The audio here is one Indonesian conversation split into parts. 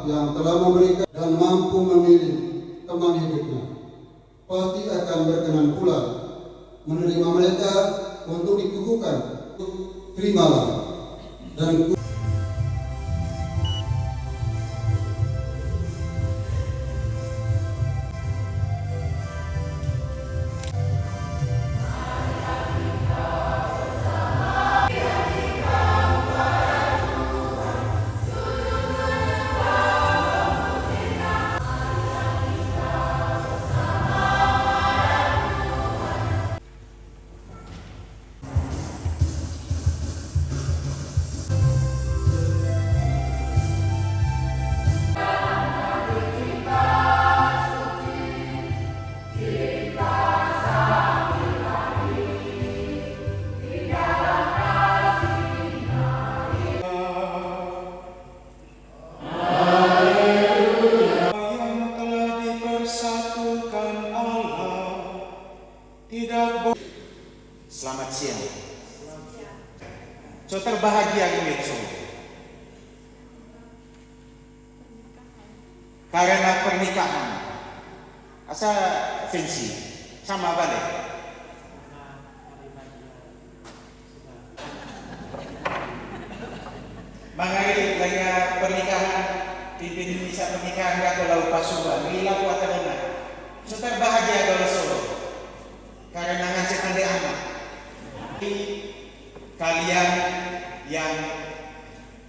yang telah memberikan dan mampu memilih teman hidupnya pasti akan berkenan pula menerima mereka untuk dikukuhkan. Terimalah dan Selamat siang. So terbahagia gitu. Karena pernikahan. Asa fungsi sama balik. Mangai lagi pernikahan, pimpin bisa pernikahan gak kalau pasukan, gila kuat karena. So terbahagia kalau solo. Karena ngajak anak-anak. Kalian yang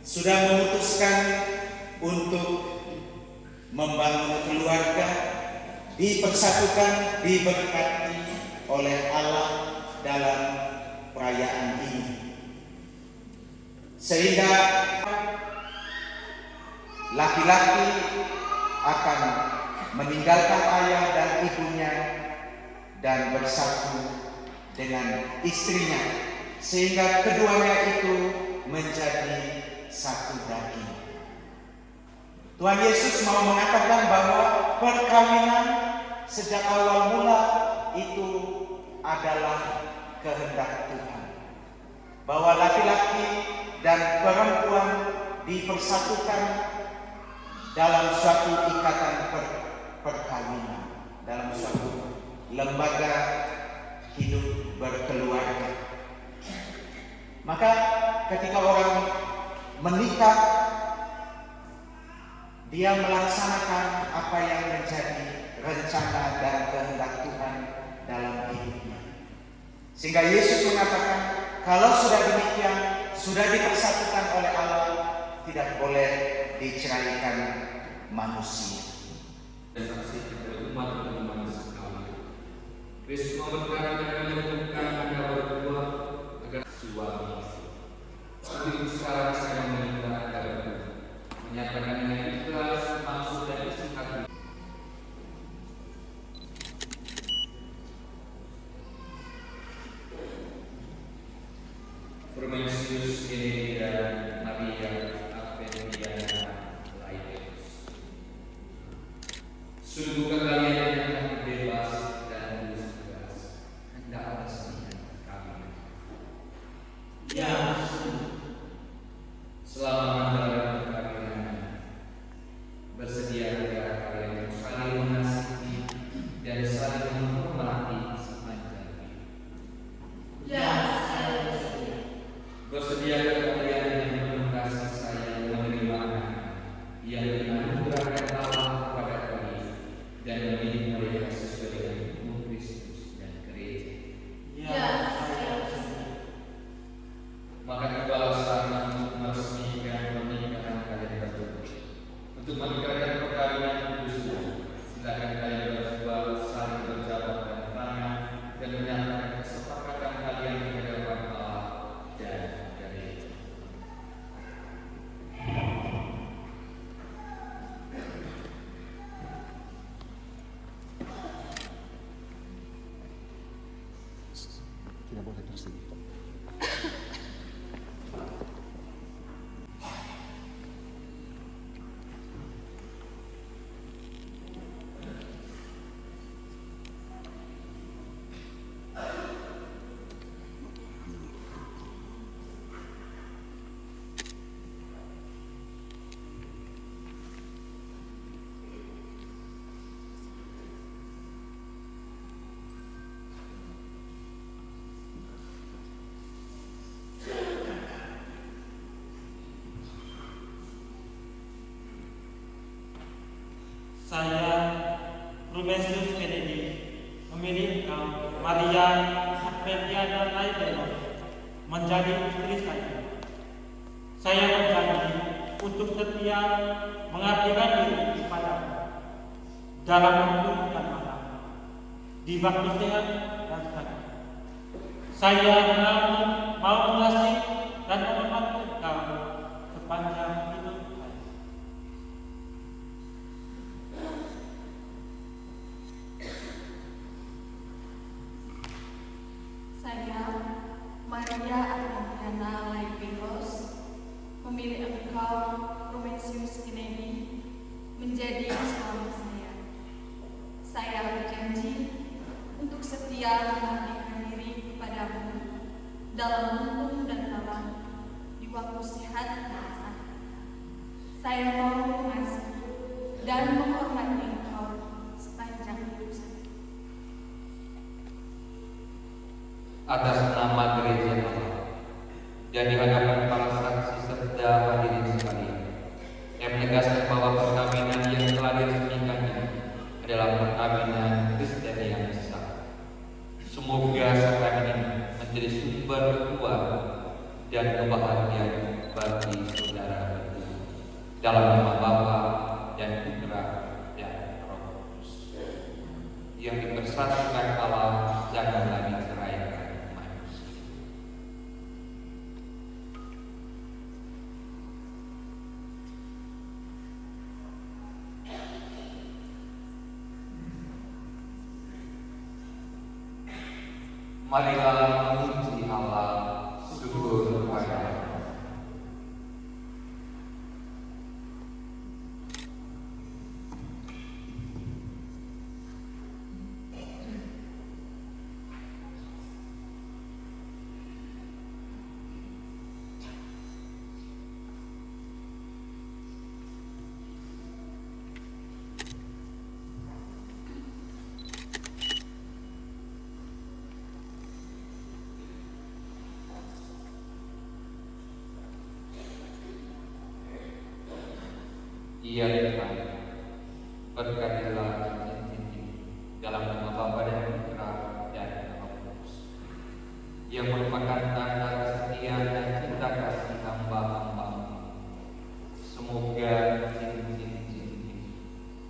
sudah memutuskan untuk membangun keluarga, dipersatukan, diberkati oleh Allah dalam perayaan ini, sehingga laki-laki akan meninggalkan ayah dan ibunya dan bersatu dengan istrinya, sehingga keduanya itu menjadi satu daging. Tuhan Yesus mau mengatakan bahwa perkawinan sejak awal mula itu adalah kehendak Tuhan, bahwa laki-laki dan perempuan dipersatukan dalam suatu ikatan perkawinan, dalam suatu lembaga hidup berkeluarga. Maka ketika orang menikah, dia melaksanakan apa yang menjadi rencana dan kehendak Tuhan dalam hidupnya. Sehingga Yesus mengatakan, kalau sudah demikian, sudah dipersatukan oleh Allah, tidak boleh diceraikan manusia. Dan saksi kepada umat manusia sekalian. Kristus memberkati dan menyembuhkan Anda berdua agar suami istri. Tapi sekarang saya meminta Anda berdua menyatakan dengan ikhlas maksud dan isi hati. Formasius ini dan Maria Apeliana Laius. Sungguh kalian yang bebas dan bebas hendak bersama kami. Ya, selama menjalani perkawinan, bersedia kalian saling mengasihi dan saling menghormati sepanjang hidup. Ya, saya bersedia. Bersedia kalian yang penuh kasih sayang menerima yang dianugerahkan Allah kepada kalian dan mendidik mereka sesuai dengan hukum Kristus dan gereja. Ya, saya bersedia. Maka tibalah saatnya untuk meresmikan pernikahan kalian berdua. Untuk meningkatkan perkawinan kudus, silakan kalian berdua saling berjabat tangan dan menyatakan kesepakatan kalian di hadapan Allah dan gereja. tidak boleh tersenyum. Saya, Rubensius Kennedy, memilih Maria Septiana Laibeno menjadi istri saya. Saya berjanji untuk setia mengabdikan diri kepadamu dalam waktu dan malam, di waktu sehat dan sakit. Saya mau mengasihi dan menghormati engkau sepanjang hidup saya. Saya, Maria Adriana Laipiros, memilih engkau, Rubensius Kennedy, menjadi suami saya. Saya berjanji untuk setia mengabdikan diri kepadamu dalam hukum dan malam, di waktu sehat dan sakit. Saya mau mengasihi dan menghormati engkau sepanjang hidup saya. Atas nama Gereja Allah dan di hadapan para saksi serta hadirin sekalian, yang menegaskan bahwa perkawinan yang telah diresmikannya adalah perkawinan Kristen yang sah. Semoga sakramen ini menjadi sumber kekuatan dan kebahagiaan bagi saudara berdua, dalam nama Bapa dan Putra dan Roh Kudus, yang dipersatukan Allah janganlah diceraikan manusia. Marilah memuji Allah, syukur kepada-Nya. Ya Tuhan, berkatilah cincin ini dalam nama Bapa dan Putra dan Roh Kudus, yang merupakan tanda kesetiaan dan cinta kasih hamba-hamba-Mu. Semoga cincin ini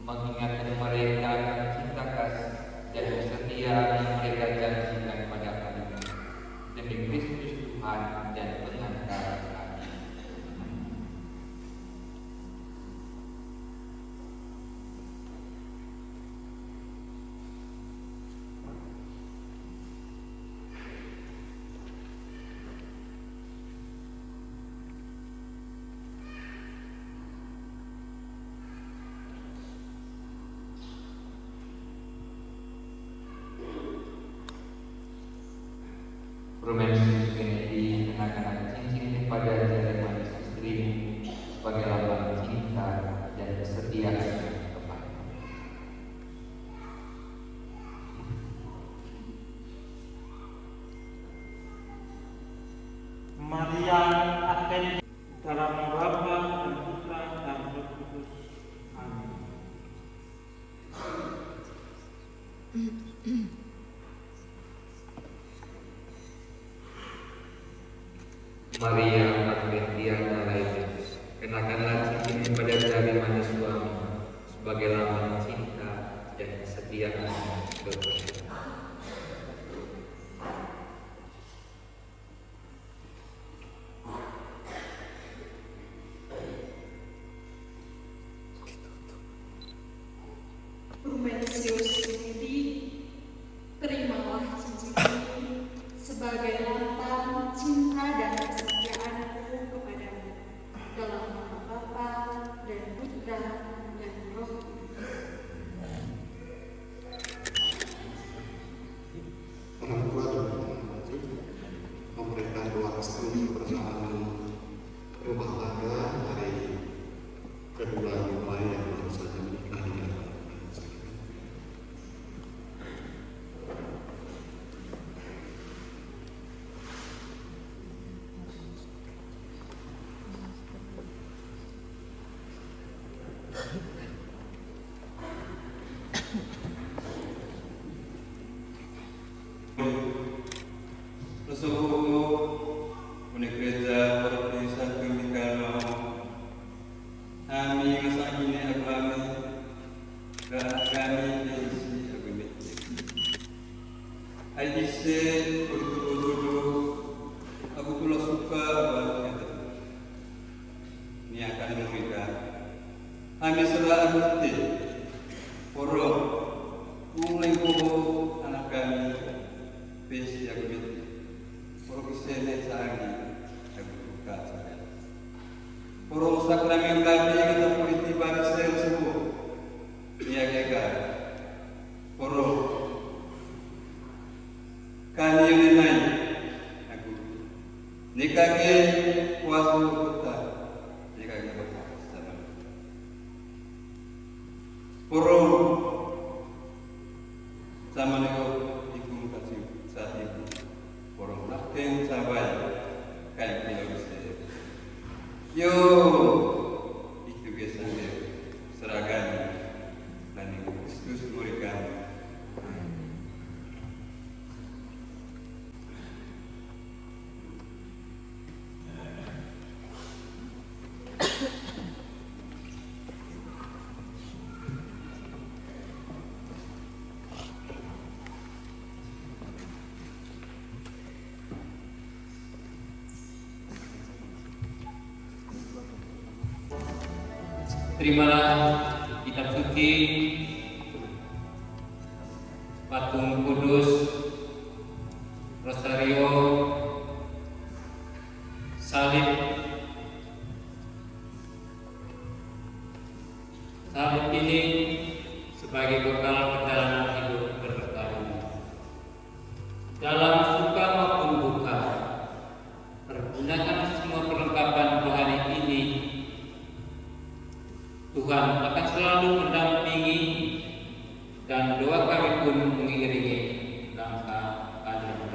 mengingatkan mereka akan cinta kasih dan kesetiaan yang mereka janjikan pada kami, demi Kristus Tuhan dan pengantara kami. Rubensius Kennedy kenakan cincin pada jari manis istrimu sebagai lambang cinta dan kesetiaan kepada-Mu. Maria Advent dalam nama Bapa dan Putra dan Roh Kudus. Amin. Maria Adventiana Laibens, kenakanlah cincin pada jari manis suami sebagai lambang cinta dan kesetiaan kepada-Mu. Rubensius Kennedy, terimalah cincin ini sebagai lambang cinta dan kesetiaan sudah agusti, poro, mulai kubu anak kami, pes agustis, poro kisene sangi, aku kacau. Poro sakramen kami kita politik bagi saya semua, dia gagal. Poro, kami yang lain, aku nikah ke puasa kota, nikah ke kota sama. Poro sama nego ikut kasih saat itu. Poro nak yang sabai, kayak bilang saya. Yo, itu biasanya seragam dan Kristus mereka. Terimalah kitab suci, patung kudus, rosario, salib, ini sebagai bekal perjalanan hidup berkah ini. Dalam suka maupun duka, pergunakan semua perlengkapan rohani ini. Tuhan akan selalu mendampingi dan doa kami pun mengiringi langkah kalian.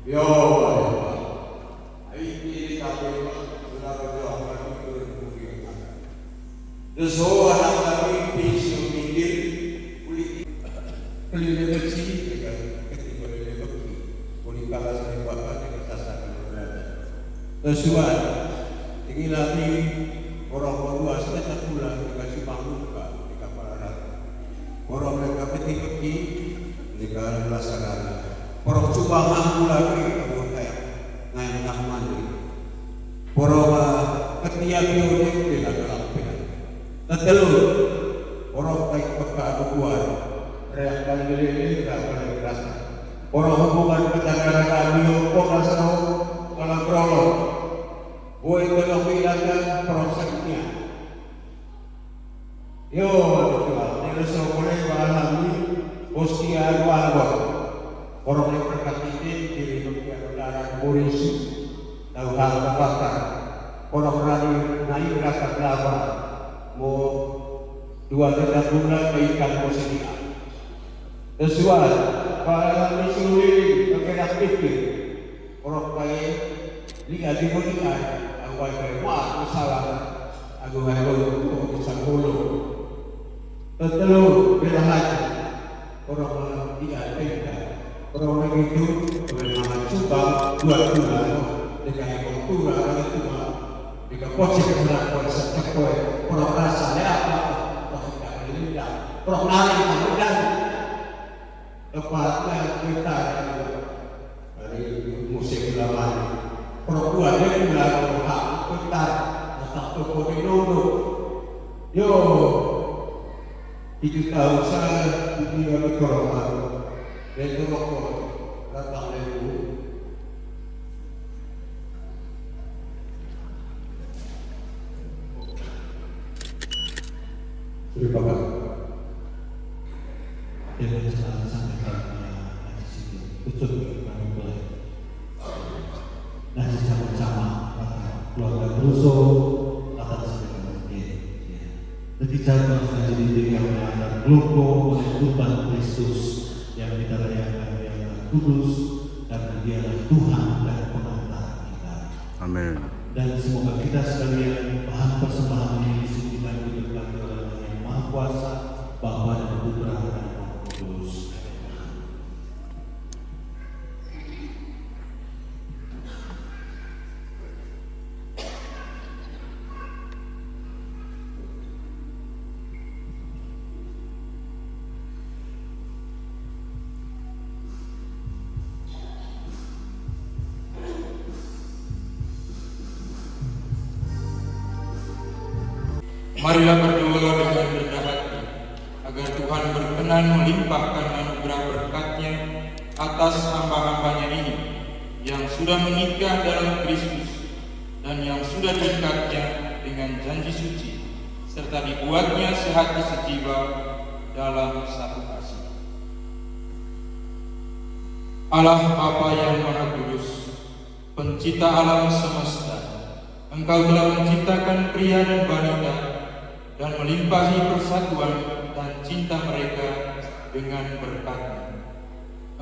Yo, ini kami sudah berdoa untuk Doso anak kami bisa mikir kulit kecil ketika boleh pergi boleh kalah sama bapak dengan sasaran berada. Dosuan ingin lagi orang berdua setiap bulan dikasih pangmuka di kapal rata. Orang mereka pergi mereka laksanakan. Orang coba mampu lagi kalau kayak ngain tak mandi. Orang ketiak biodek tidak terlampir. Tetelur orang baik peka buat reakan diri tidak boleh berasa. Orang hubungan perjalanan kami orang selalu kalau berolong. Boleh tolong bilangkan prosesnya. Yo, ini boleh alami usia dua. Orang yang berkat ini diri berdarah polisi tahu hal terbakar. Orang berani naik rasa kelapa mau 2-3 bulan ikan positif. Sesuai kalau disuruh bergerak pikir orang kaya lihat di mana awal berwak salah aku harus bisa bolu terlalu belahan orang tidak ada orang itu bagaimana coba dua dengan kultura itu dengan posisi orang seperti orang rasa apa orang lain kemudian tepatnya kita dari musik lama perempuan dia bilang hak kita tetap toko di dulu yo 7 tahun saya di Corona dan rokok datang dari terima kasih. Yang saya sampaikan di sini tutup kami mulai. Nah, sama-sama keluarga Russo akan sampaikan ketika menjadi diri yang global oleh Tuhan Kristus yang kita rayakan yang kudus karena Dialah Tuhan dan pengantar kita. Amin. Dan semoga kita sekalian bahan persembahan ini disucikan diberkati oleh Allah yang Maha Kuasa, Bapa dan Putra dan Roh Kudus. Marilah berdoa dengan rendah hati, agar Tuhan berkenan melimpahkan anugerah berkat-Nya atas hamba-hambanya ini, yang sudah menikah dalam Kristus, dan yang sudah diikatnya dengan janji suci, serta dibuatnya sehati sejiwa dalam satu kasih. Allah Bapa yang Maha Kudus, Pencipta alam semesta, Engkau telah menciptakan pria dan wanita, dan melimpahi persatuan dan cinta mereka dengan berkat-Mu.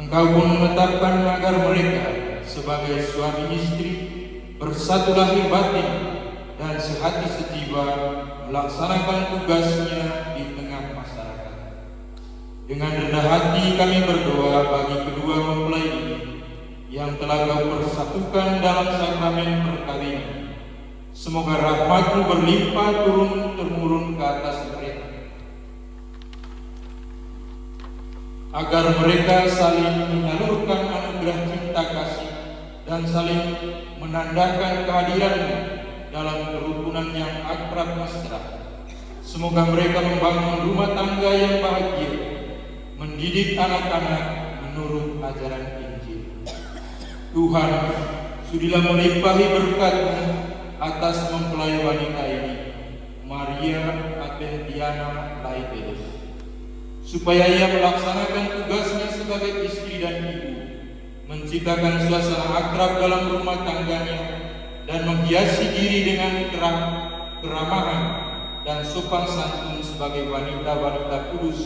Engkau pun menetapkan agar mereka sebagai suami istri bersatu lahir batin dan sehati sejiwa melaksanakan tugasnya di tengah masyarakat. Dengan rendah hati kami berdoa bagi kedua mempelai ini yang telah Kau persatukan dalam sakramen perkawinan. Semoga rahmat-Mu berlimpah turun-temurun ke atas mereka, agar mereka saling menyalurkan anugerah cinta kasih dan saling menandakan kehadiran-Mu dalam kerukunan yang akrab mesra. Semoga mereka membangun rumah tangga yang bahagia, mendidik anak-anak menurut ajaran Injil. Tuhan, sudilah melimpahi berkat-Mu atas mempelai wanita ini, Maria Adventiana Laipedos, supaya ia melaksanakan tugasnya sebagai istri dan ibu, menciptakan suasana akrab dalam rumah tangganya, dan menghiasi diri dengan keramahan dan sopan santun sebagai wanita-wanita kudus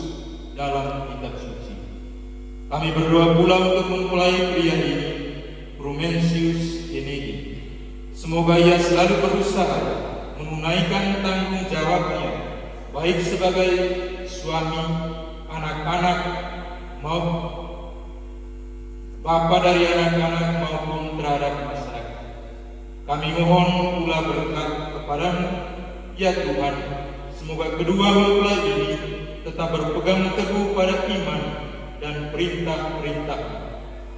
dalam kitab suci. Kami berdoa pula untuk mempelai pria ini, Frumensius Kennedy. Semoga ia selalu berusaha menunaikan tanggung jawabnya, baik sebagai suami, anak-anak, maupun bapa dari anak-anak maupun terhadap masyarakat. Kami mohon pula berkat kepada-Mu, ya Tuhan. Semoga kedua mempelai ini tetap berpegang teguh pada iman dan perintah-perintah-Mu.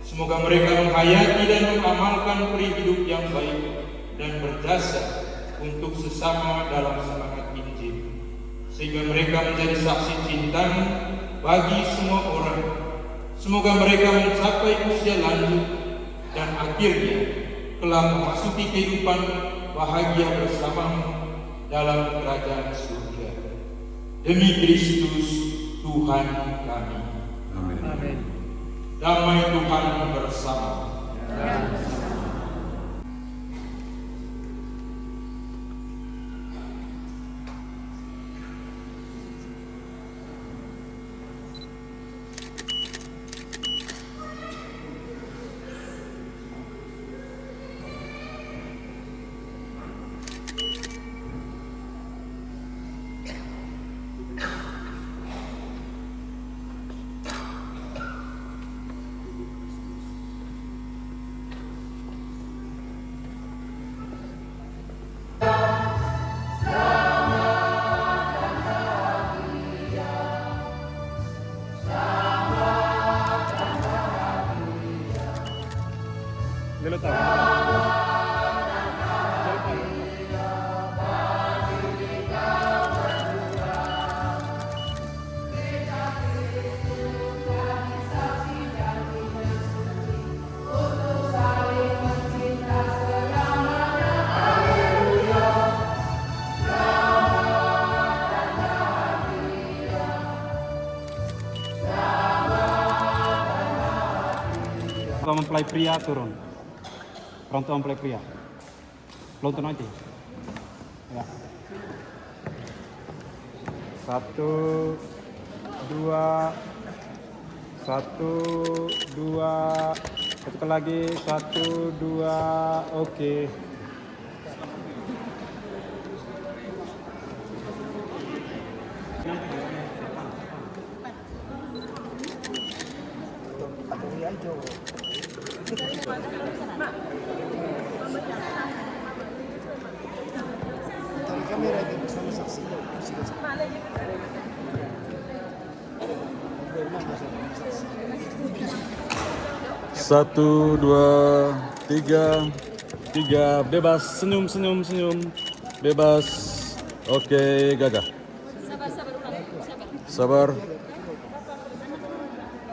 Semoga mereka menghayati dan mengamalkan peri hidup yang baik dan berjasa untuk sesama dalam semangat Injil, sehingga mereka menjadi saksi cinta-Mu bagi semua orang. Semoga mereka mencapai usia lanjut dan akhirnya kelak memasuki kehidupan bahagia bersama-Mu dalam kerajaan surga. Demi Kristus Tuhan kami. Amin. Damai Tuhan bersama. mempelai pria turun. Orang tua mempelai pria. Pelonton aja. Ya. 1, 2, 1, 2, satu kali lagi, 1, 2, oke. Satu, dua, tiga, bebas, senyum, bebas. Oke, gagah. Sabar.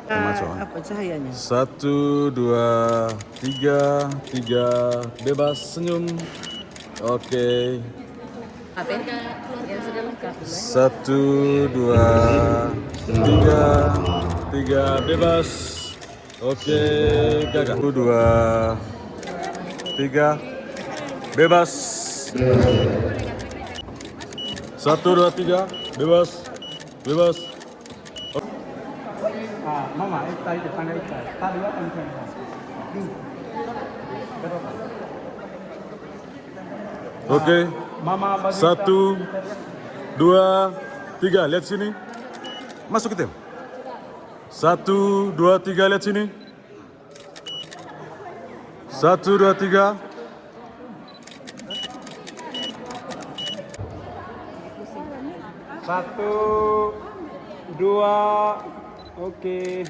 Apa cahayanya? 1, 2, 3, bebas, senyum. Oke. 1, 2, 3, bebas. Oke, gagah. 1, 2, 3, bebas. 1, 2, 3, bebas. Mama, itu tangga itu. Tadi apa yang Oke. Mama bagi 1, 2, 3, lihat sini. Masuk ke tim. 1, 2, 3, lihat sini. 1, 2, 3. Satu, dua, oke.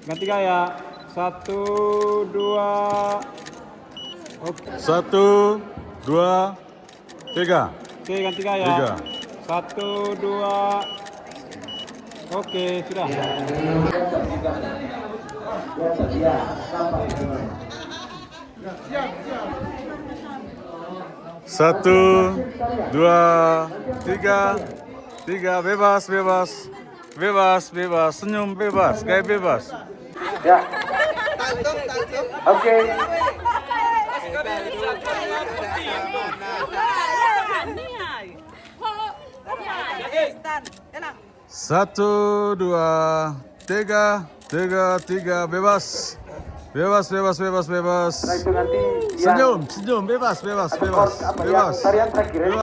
Ganti gaya. 1, 2, oke. 1, 2, 3. Oke, ganti gaya. 1, 2, oke, sudah. Satu, dua, tiga, bebas, senyum bebas, kayak bebas. Ya. Oke. Satu, dua, tiga, bebas. Senyum, bebas. Tarian terakhir.